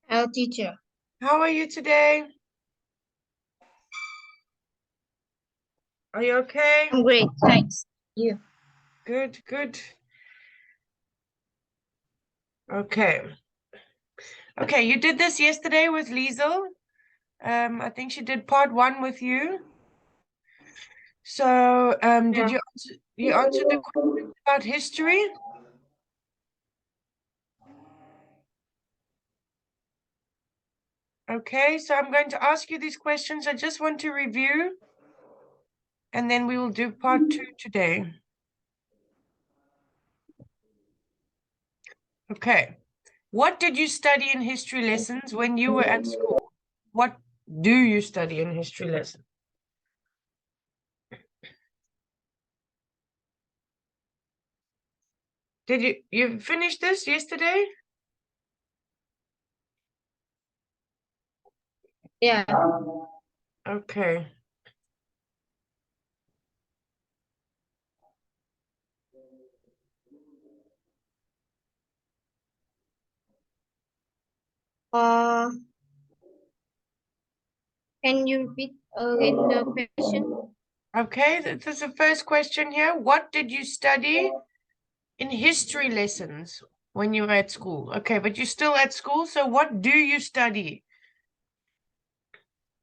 Hello, teacher. How are you today? Are you okay? I'm great, thanks. You? Good, good. Okay. Okay, you did this yesterday with Liesel. I think she did part 1 with you. So, did Yeah. you answer the questions about history? Okay, so I'm going to ask you these questions. I just want to review, and then we will do part 2 today. Okay. What did you study in history lessons when you were at school? What do you study in history lessons? Did you finish this yesterday? Yeah. Okay. Uh, can you repeat again the question? Okay, this is the first question here. What did you study in history lessons when you were at school? Okay, but you're still at school, so what do you study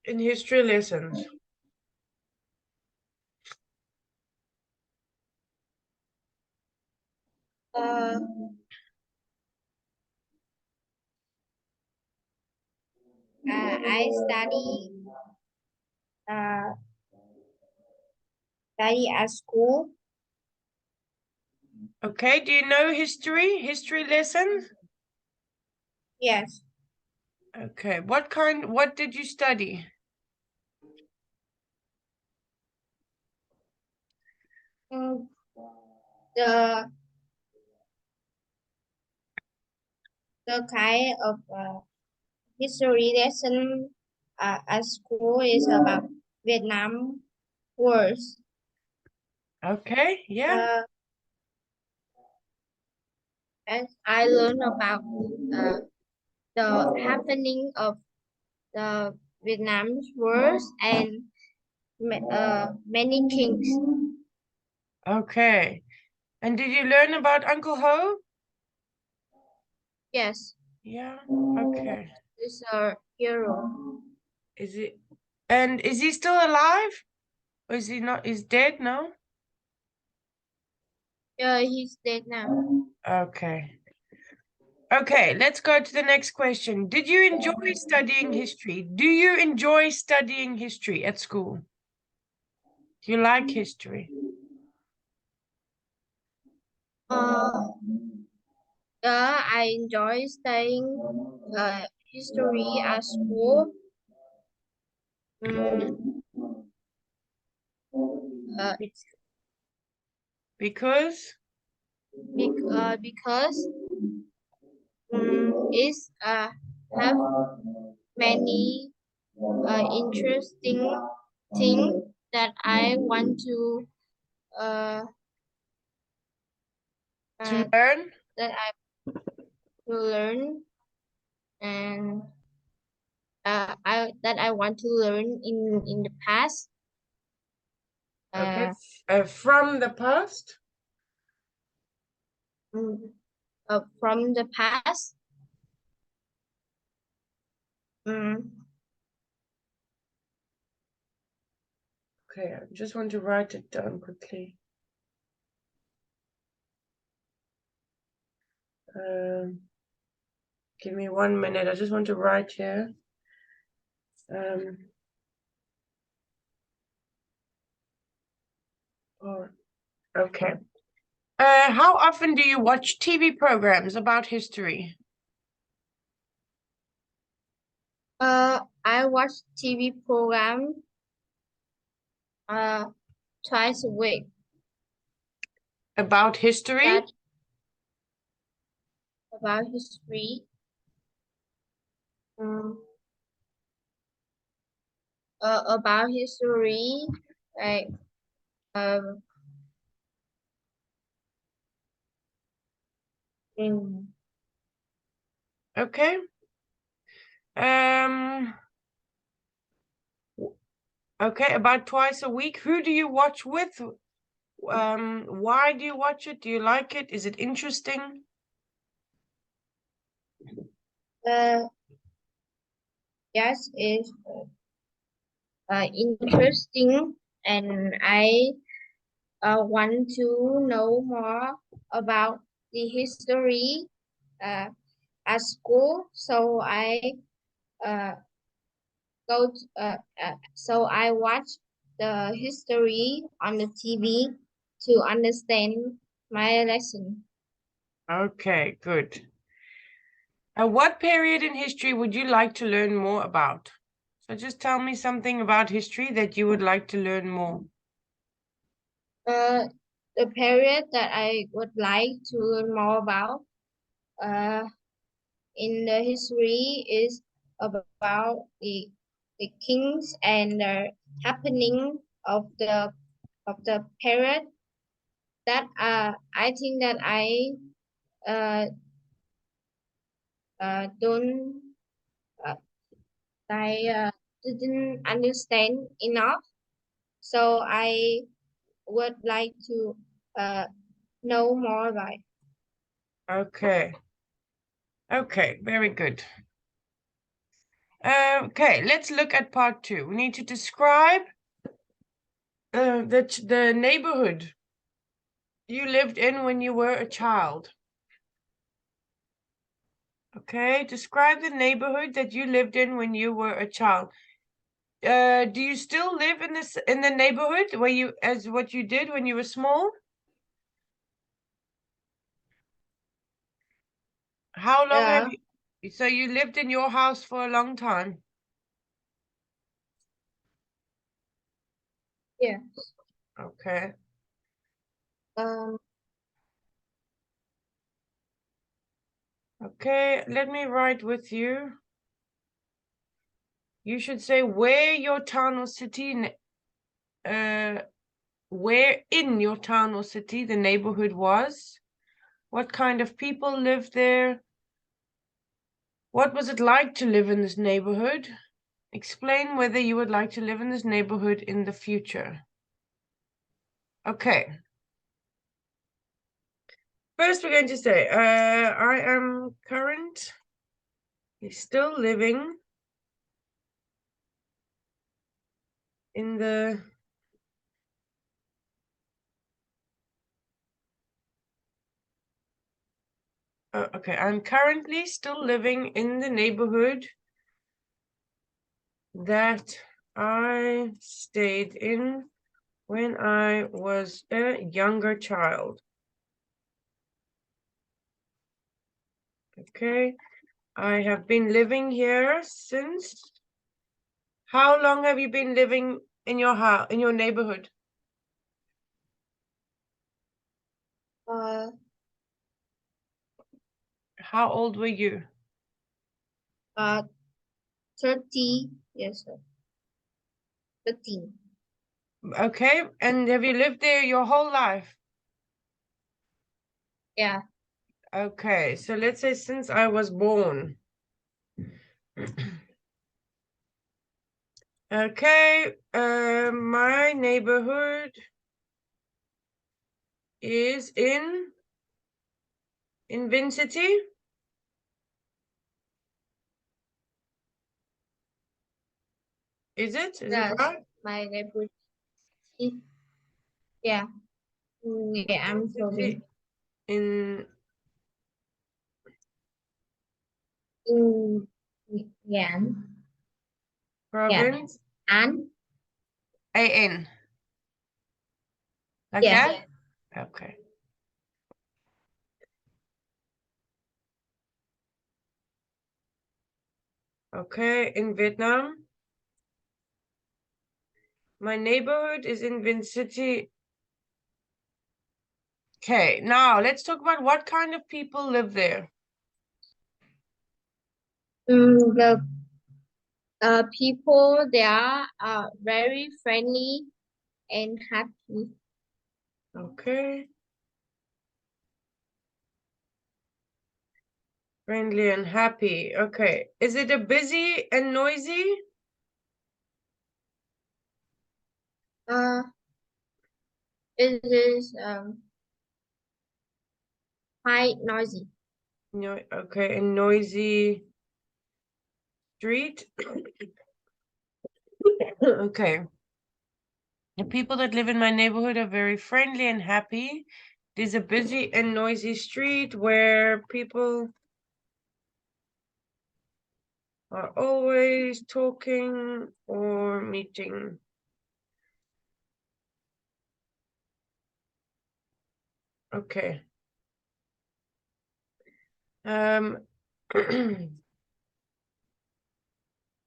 in history lessons? Uh, I uh, study at school. Okay, do you know history lessons? Yes. Okay, what did you study? Mm, the the kind of history lesson at school is about Vietnam wars. Okay, yeah, Uh, and I learned about the happening of the Vietnam wars and many kings. okay. And did you learn about Uncle Ho? Yes, Yeah, okay. he's a hero. Is it, and is he still alive? Or is he not, he's dead now? Yeah, he's dead now. Okay. Okay, let's go to the next question. Did you enjoy studying history? Do you enjoy studying history at school? Do you like history? Uh, I enjoy studying history at school. Mm, uh, Be- Because? because it's have many interesting things that I want uh, To uh, learn? that I to learn and I want to learn in the past. Okay. Uh, From the past? mm, from the past. Mm, Okay, I just want to write it down quickly. Um, Give me 1 minute. I just want to write here. Um, oh, okay. How often do you watch TV programs about history? I watch TV program uh twice a week. About history? That about history. Mm, about history, like um, mm, Okay. Okay, about twice a week. Who do you watch with? Why do you watch it? Do you like it? Is it interesting? Uh, yes, it's interesting, and I want to know more about the history uh, at school. So uh, so I watch the history on the TV to understand my lesson. Okay, good. What period in history would you like to learn more about? So just tell me something about history that you would like to learn more. Uh, the period that I would like to learn more about uh, in the history is about the kings and the happening of the period that I think that uh, don't uh, I didn't understand enough. So I would like to uh, know more about it. Okay. Okay, very good. Okay, let's look at part 2. We need to describe the neighborhood you lived in when you were a child. Okay, describe the neighborhood that you lived in when you were a child. Do you still live in the neighborhood where you as what you did when you were small? How long have Yeah, you so you lived in your house for a long time? yeah. Okay. Um, Okay, let me write with you. You should say where your town or city where in your town or city the neighborhood was. What kind of people lived there? What was it like to live in this neighborhood? Explain whether you would like to live in this neighborhood in the future. Okay. First, we're going to say, I am currently still living in the okay, I'm currently still living in the neighborhood that I stayed in when I was a younger child. Okay, I have been living here since. How long have you been living in your house, in your neighborhood? uh, How old were you? uh, 30 years old. 13. Okay, and have you lived there your whole life? Yeah. Okay, so let's say since I was born. Okay, my neighborhood is in Vin City. Is it? Is it Yes. right? My neighborhood is, yeah. Yeah, Vin I'm City sorry. in In, yeah. Yeah. province And, AN. Like yeah. that? Okay. Okay, in Vietnam. My neighborhood is in Vin City. Okay, now let's talk about what kind of people live there. The people there are very friendly and happy. Okay. Friendly and happy. Okay. Is it a busy and noisy? Uh, it is quite noisy. No. Okay. A noisy street. Okay. The people that live in my neighborhood are very friendly and happy. It is a busy and noisy street where people are always talking or meeting. Okay. Um,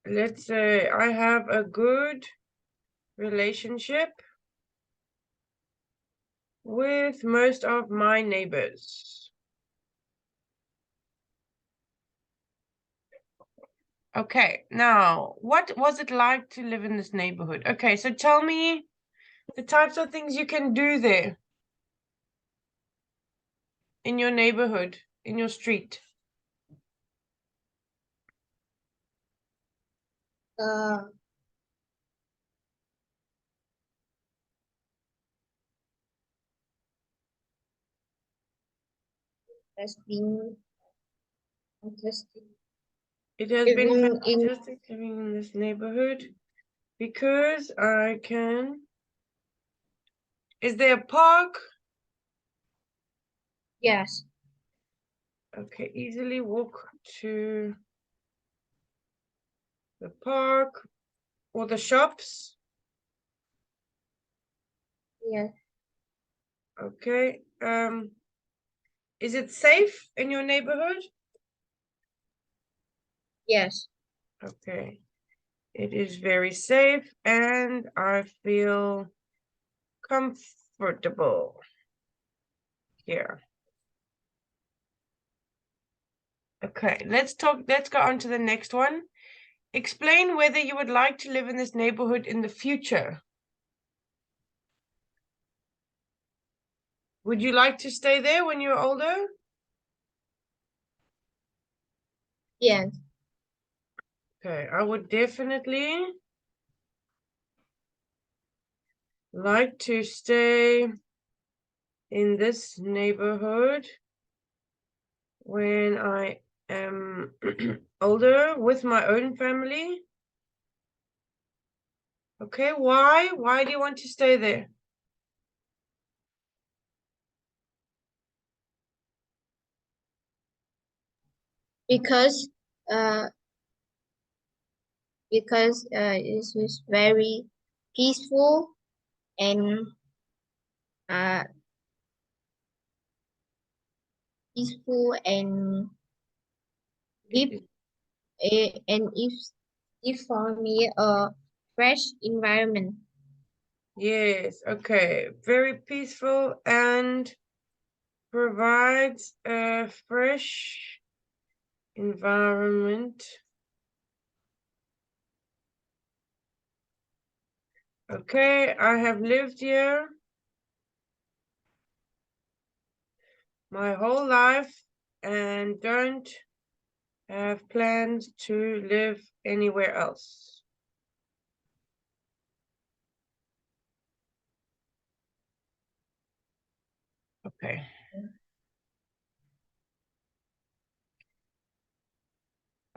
let's say I have a good relationship with most of my neighbors. Okay, now, what was it like to live in this neighborhood? Okay, so tell me the types of things you can do there in your neighborhood, in your street. Uh, has been fantastic. It has been Even in fantastic living in this neighborhood because I can. Is there a park? yes, Okay, easily walk to the park or the shops. yes, Okay. Is it safe in your neighborhood? yes. Okay. It is very safe and I feel comfortable here. Okay, let's go on to the next one. Explain whether you would like to live in this neighborhood in the future. Would you like to stay there when you're older? Yes, Okay, I would definitely like to stay in this neighborhood when I am older with my own family. Okay, why? Why do you want to stay there? because uh, it was very peaceful and uh, peaceful and It deep, is, and if for me a fresh environment. yes, okay. Very peaceful and provides a fresh environment. Okay, I have lived here my whole life and don't have plans to live anywhere else. Okay.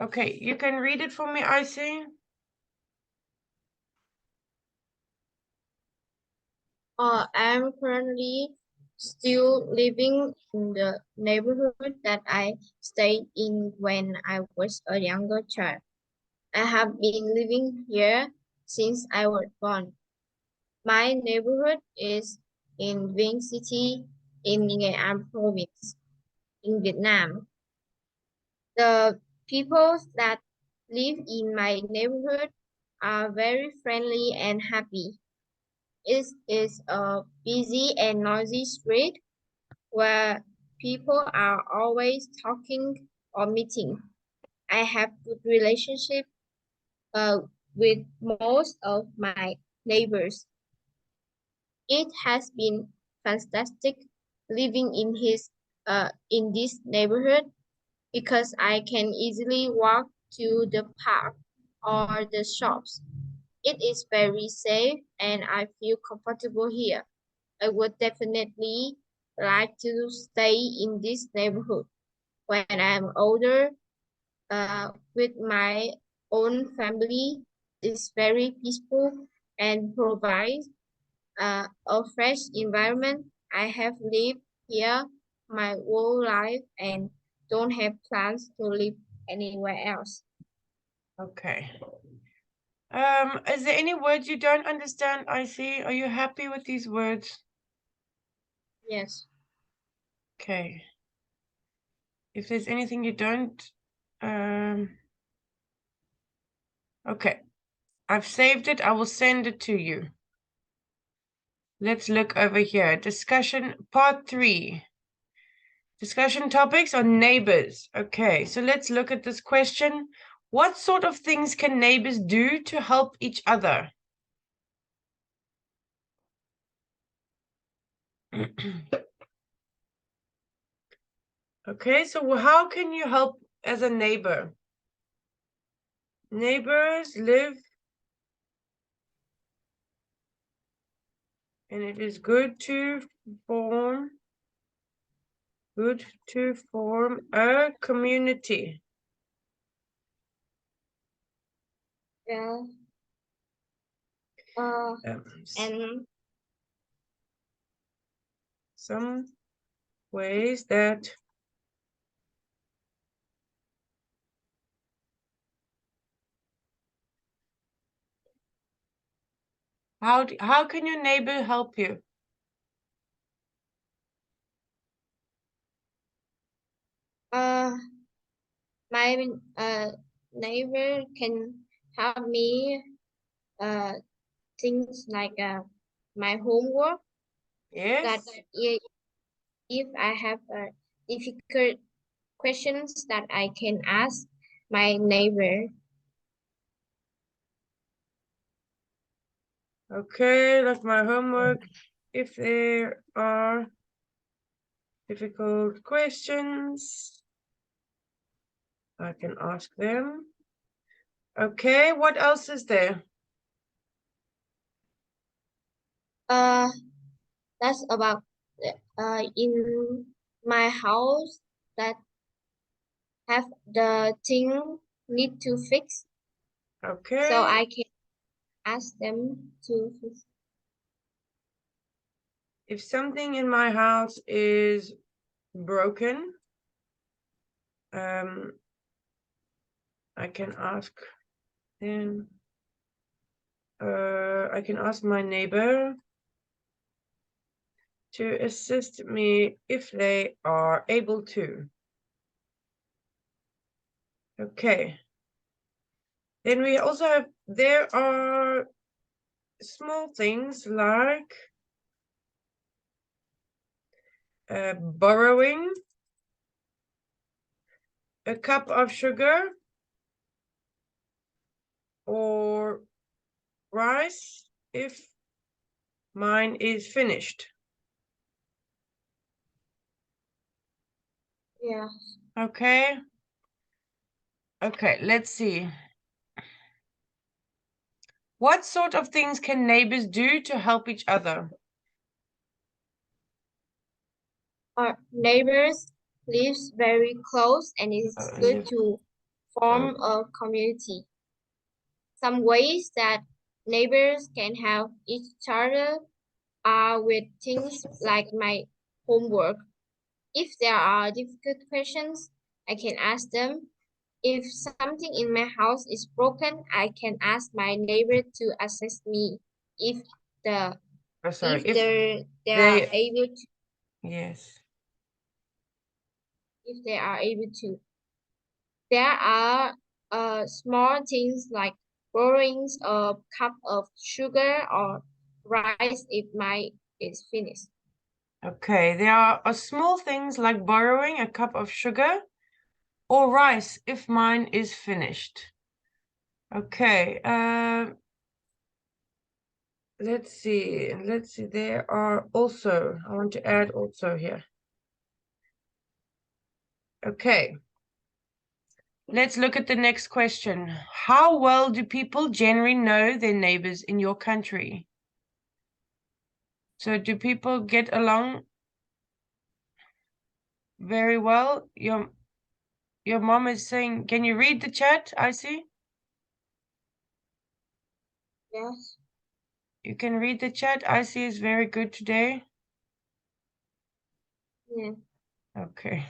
Okay, you can read it for me, Icy. I'm currently still living in the neighborhood that I stayed in when I was a younger child. I have been living here since I was born. My neighborhood is in Vinh City in Nghệ An province in Vietnam. The people that live in my neighborhood are very friendly and happy. It is a busy and noisy street where people are always talking or meeting. I have good relationship uh, with most of my neighbors. It has been fantastic living in this neighborhood. because I can easily walk to the park or the shops. It is very safe and I feel comfortable here. I would definitely like to stay in this neighborhood when I'm older with my own family. It's very peaceful and provides a fresh environment. I have lived here my whole life and don't have plans to live anywhere else. Okay. Is there any words you don't understand, Icy? Are you happy with these words? Yes. Okay. If there's anything you don't, okay. I've saved it. I will send it to you. Let's look over here. Discussion part 3. Discussion topics on neighbors. Okay, so let's look at this question. What sort of things can neighbors do to help each other? Okay, so how can you help as a neighbor? Neighbors live, and it is form good to form a community. Yeah. Uh, Um, and some ways that how can your neighbor help you? uh, my neighbor can help me uh, things like my homework that Yes. if I have difficult questions that I can ask my neighbor. Okay, like my homework. If there are difficult questions, I can ask them. Okay, what else is there? Uh, that's about in my house that have the thing need to fix, so Okay, I can ask them to fix. if something in my house is broken, I can ask them. I can ask my neighbor to assist me if they are able to. Okay. Then we also have, there are small things like borrowing a cup of sugar or rice if mine is finished. Yeah. Okay. Okay, let's see. What sort of things can neighbors do to help each other? Our neighbors lives very close and it's good Live to close. form a community. Some ways that neighbors can help each other are with things like my homework. If there are difficult questions, I can ask them. If something in my house is broken, I can ask my neighbor to assist me. If the Oh, sorry. if If they are they, able to yes. if they are able to. There are small things like borrowing a cup of sugar or rice if my is finished. Okay, there are small things like borrowing a cup of sugar or rice if mine is finished. Okay, let's see. Let's see. There are I want to add also here. Okay. let's look at the next question. How well do people generally know their neighbors in your country? So do people get along very well? Your mom is saying, can you read the chat, Icy? Yes. You can read the chat. Icy is very good today. Yeah. Okay.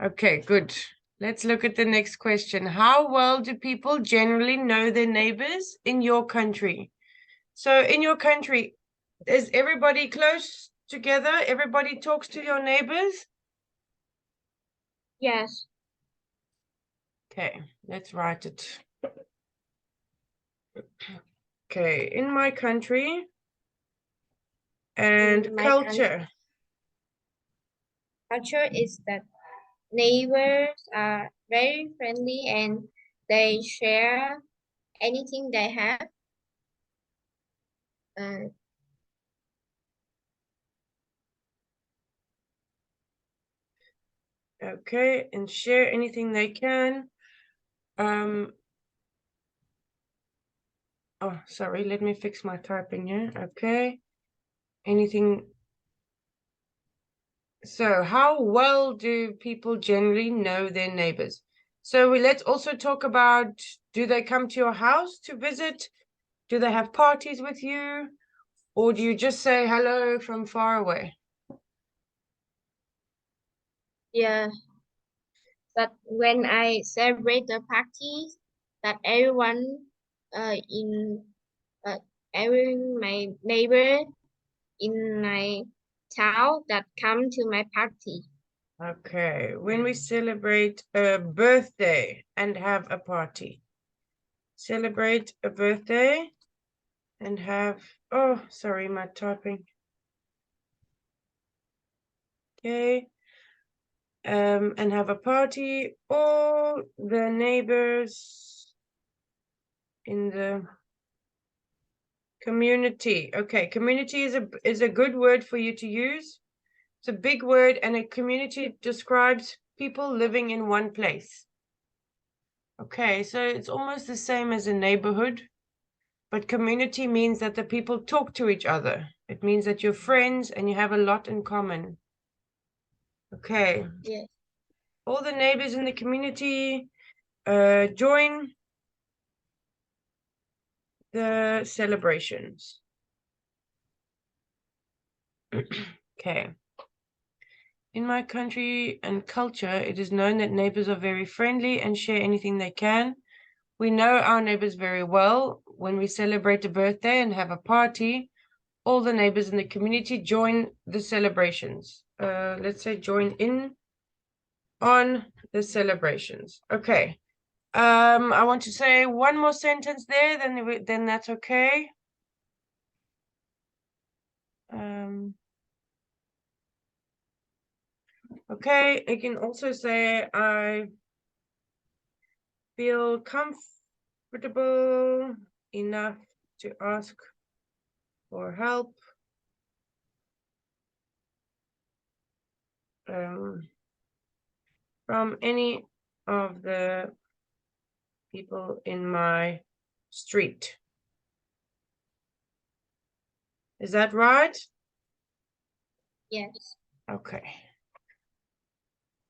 Okay, good. Let's look at the next question. How well do people generally know their neighbors in your country? So in your country, is everybody close together? Everybody talks to your neighbors? Yes. Okay, let's write it. Okay, in my country and In my culture. culture is that neighbors are very friendly and they share anything they have. Uh, Okay, and share anything they can. Oh, sorry, let me fix my typing here. Okay. Anything. So, how well do people generally know their neighbors? So, let's also talk about, do they come to your house to visit? Do they have parties with you? Or do you just say hello from far away? yeah, but when I celebrate the parties, that everyone in every my neighbor in my town that come to my party. Okay, when we celebrate a birthday and have a party. Celebrate a birthday and have, oh, sorry, my typing. Okay, and have a party. All the neighbors in the community. Okay, community is a good word for you to use. It's a big word, and a community describes people living in one place. Okay, so it's almost the same as a neighborhood, but community means that the people talk to each other. It means that you're friends and you have a lot in common. Okay, Yes. all the neighbors in the community join the celebrations. Okay. In my country and culture, it is known that neighbors are very friendly and share anything they can. We know our neighbors very well. When we celebrate a birthday and have a party, all the neighbors in the community join the celebrations. Let's say join in on the celebrations. Okay. I want to say one more sentence there, then that's okay. Okay, I can also say I feel comfortable enough to ask for help from any of the people in my street. Is that right? Yes. Okay.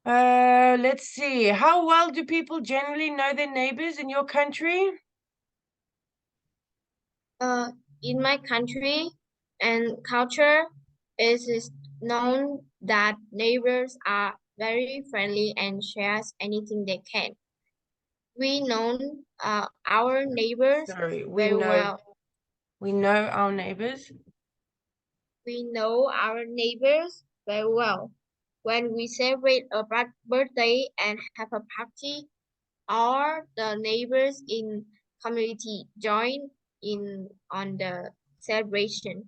Let's see. How well do people generally know their neighbors in your country? Uh, in my country and culture, it is known that neighbors are very friendly and shares anything they can. We know our neighbors Sorry, very well. we know our neighbors. We know our neighbors very well. When we celebrate a birthday and have a party, all the neighbors in community join in on the celebration.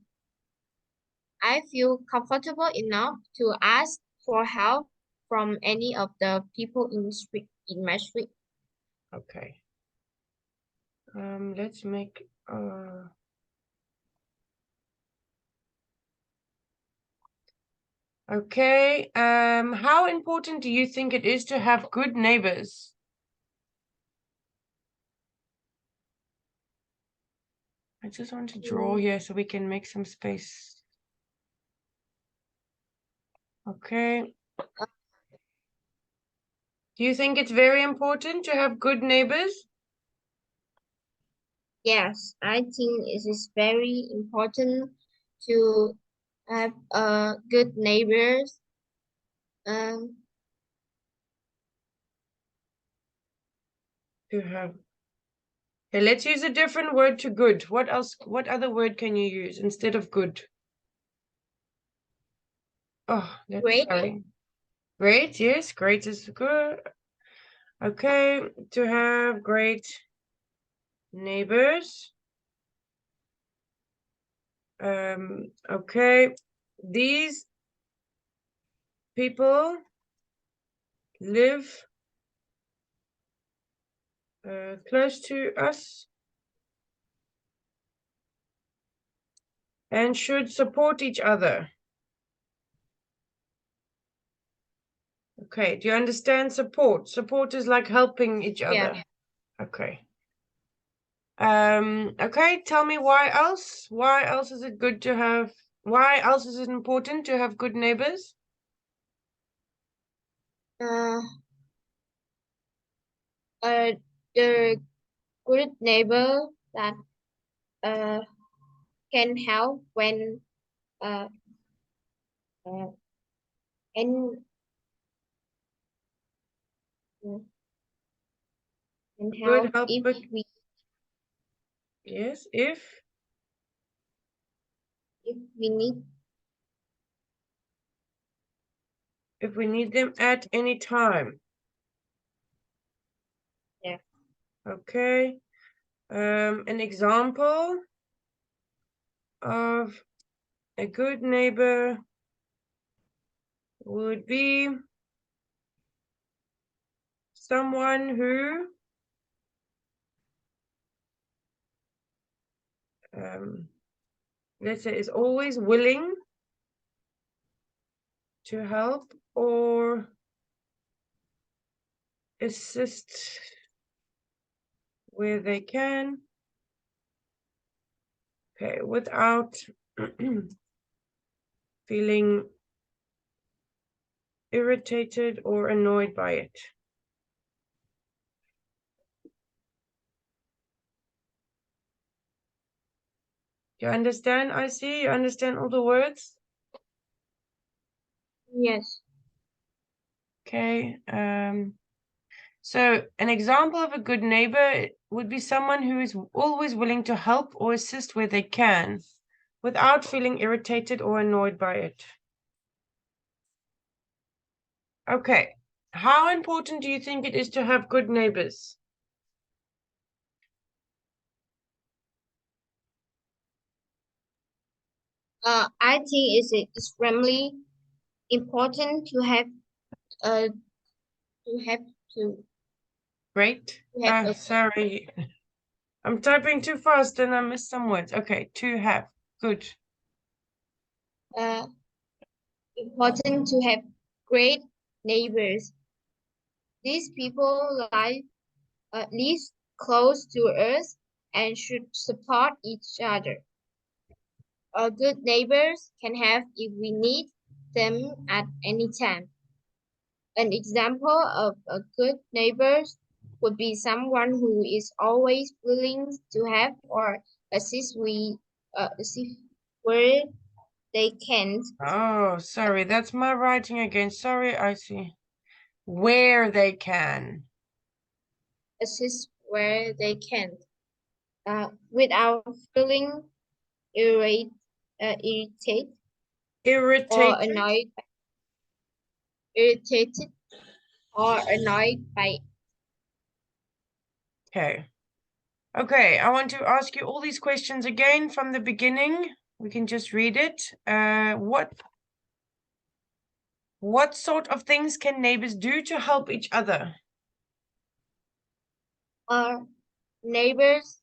I feel comfortable enough to ask for help from any of the people in my street. Okay. Let's make Okay. How important do you think it is to have good neighbors? I just want to draw Mm, here so we can make some space. Okay. Do you think it's very important to have good neighbors? yes, I think it is very important to have good neighbors. Um, To have. Okay, let's use a different word to good. What else? What other word can you use instead of good? Oh, that's great. sorry. Great, yes, great is good. Okay, to have great neighbors. Okay, these people live close to us and should support each other. Okay, do you understand support? Support is like helping each Yeah. other. Okay. Okay, tell me why else? Why else is it good to have, why else is it important to have good neighbors? Uh, uh, the good neighbor that uh can help when uh, uh and uh, can Good help help, but yes, if we need. if we need them at any time. Yeah. Okay. An example of a good neighbor would be someone who let's say is always willing to help or assist where they can. Okay, without feeling irritated or annoyed by it. You understand? I see. You understand all the words? Yes. Okay. So an example of a good neighbor would be someone who is always willing to help or assist where they can, without feeling irritated or annoyed by it. Okay. How important do you think it is to have good neighbors? I think it's extremely important uh to have to Great. to have a Sorry. I'm typing too fast and I missed some words. Okay, to have. Good. uh important to have great neighbors. These people live close to us and should support each other. Good neighbors can have if we need them at any time. An example of a good neighbor would be someone who is always willing to help or assist assist where they can. Oh, sorry. That's my writing again. Sorry, I see. Where they can. Assist where they can. Without feeling irrate, irritated or Irritated. irritated annoyed by. Okay. Okay, I want to ask you all these questions again from the beginning. We can just read it. What sort of things can neighbors do to help each other? Our neighbors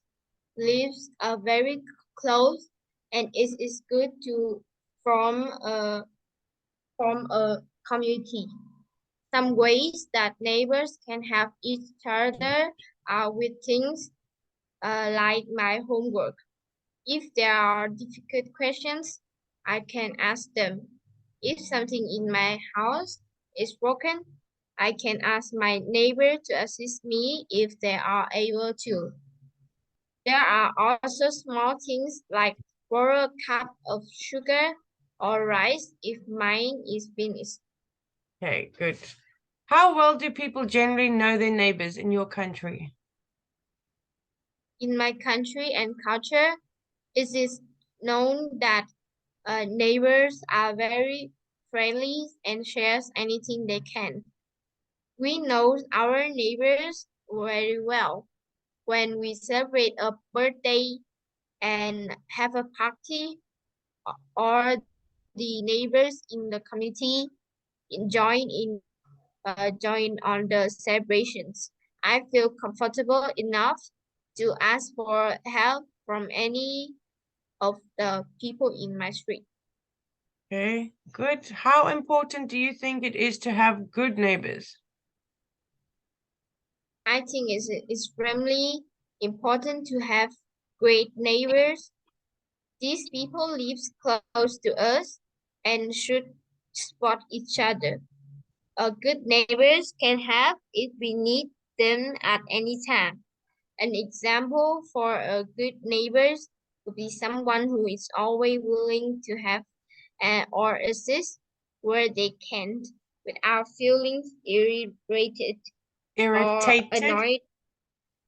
lives are very close, and it is good to form form a community. Some ways that neighbors can help each other are with things like my homework. If there are difficult questions, I can ask them. If something in my house is broken, I can ask my neighbor to assist me if they are able to. There are also small things like borrow a cup of sugar or rice if mine is finished. Okay, good. How well do people generally know their neighbors in your country? In my country and culture, it is known that neighbors are very friendly and shares anything they can. We know our neighbors very well. When we celebrate a birthday and have a party, or the neighbors in the community join on the celebrations. I feel comfortable enough to ask for help from any of the people in my street. Okay, good. How important do you think it is to have good neighbors? I think it's extremely important to have great neighbors. These people live close to us and should support each other. Good neighbors can help if we need them at any time. An example for a good neighbors would be someone who is always willing to have or assist where they can without feeling irritated or Irritated?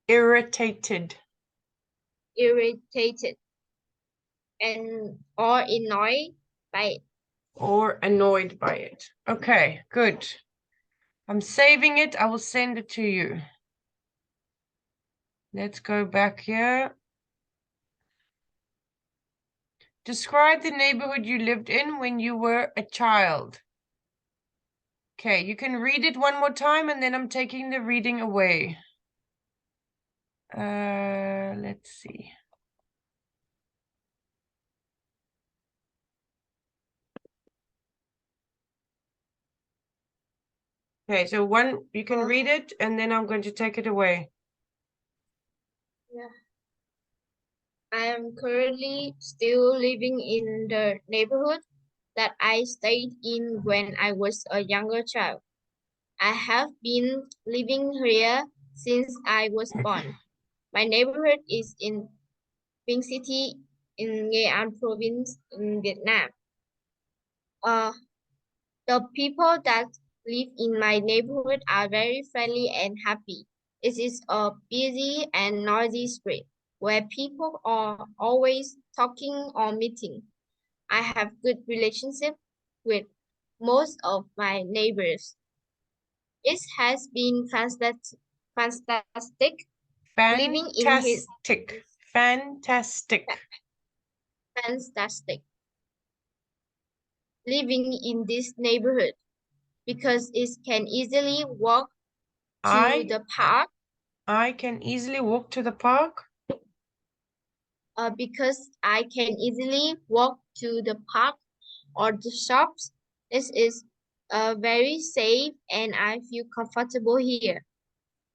Irritated. irritated and or annoyed by Or annoyed by it. Okay, good. I'm saving it. I will send it to you. Let's go back here. Describe the neighborhood you lived in when you were a child. Okay, you can read it one more time and then I'm taking the reading away. Let's see. Okay, so one, you can read it and then I'm going to take it away. yeah. I am currently still living in the neighborhood that I stayed in when I was a younger child. I have been living here since I was born. My neighborhood is in Vinh City in Nghệ An province in Vietnam. Uh, the people that live in my neighborhood are very friendly and happy. It is a busy and noisy street where people are always talking or meeting. I have good relationship with most of my neighbors. It has been fantastic living in his Fantastic. Fantastic. fantastic living in this neighborhood because it can easily walk to I the park I can easily walk to the park. because I can easily walk to the park or the shops. This is very safe and I feel comfortable here.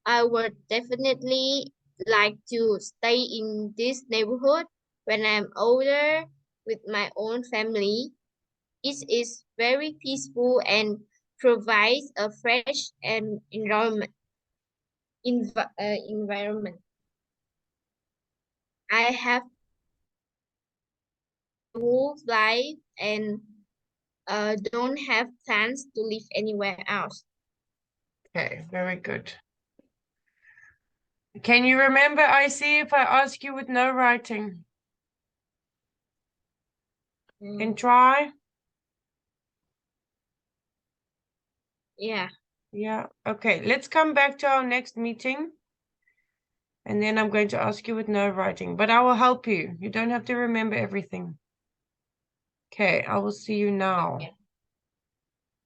I would definitely like to stay in this neighborhood when I'm older with my own family. It is very peaceful and provides a fresh and environment. I have moved life and don't have plans to live anywhere else. Okay, very good. Can you remember, Icy, if I ask you with no writing? Can try? Yeah. Yeah. Okay, let's come back to our next meeting. And then I'm going to ask you with no writing, but I will help you. You don't have to remember everything. Okay, I will see you now.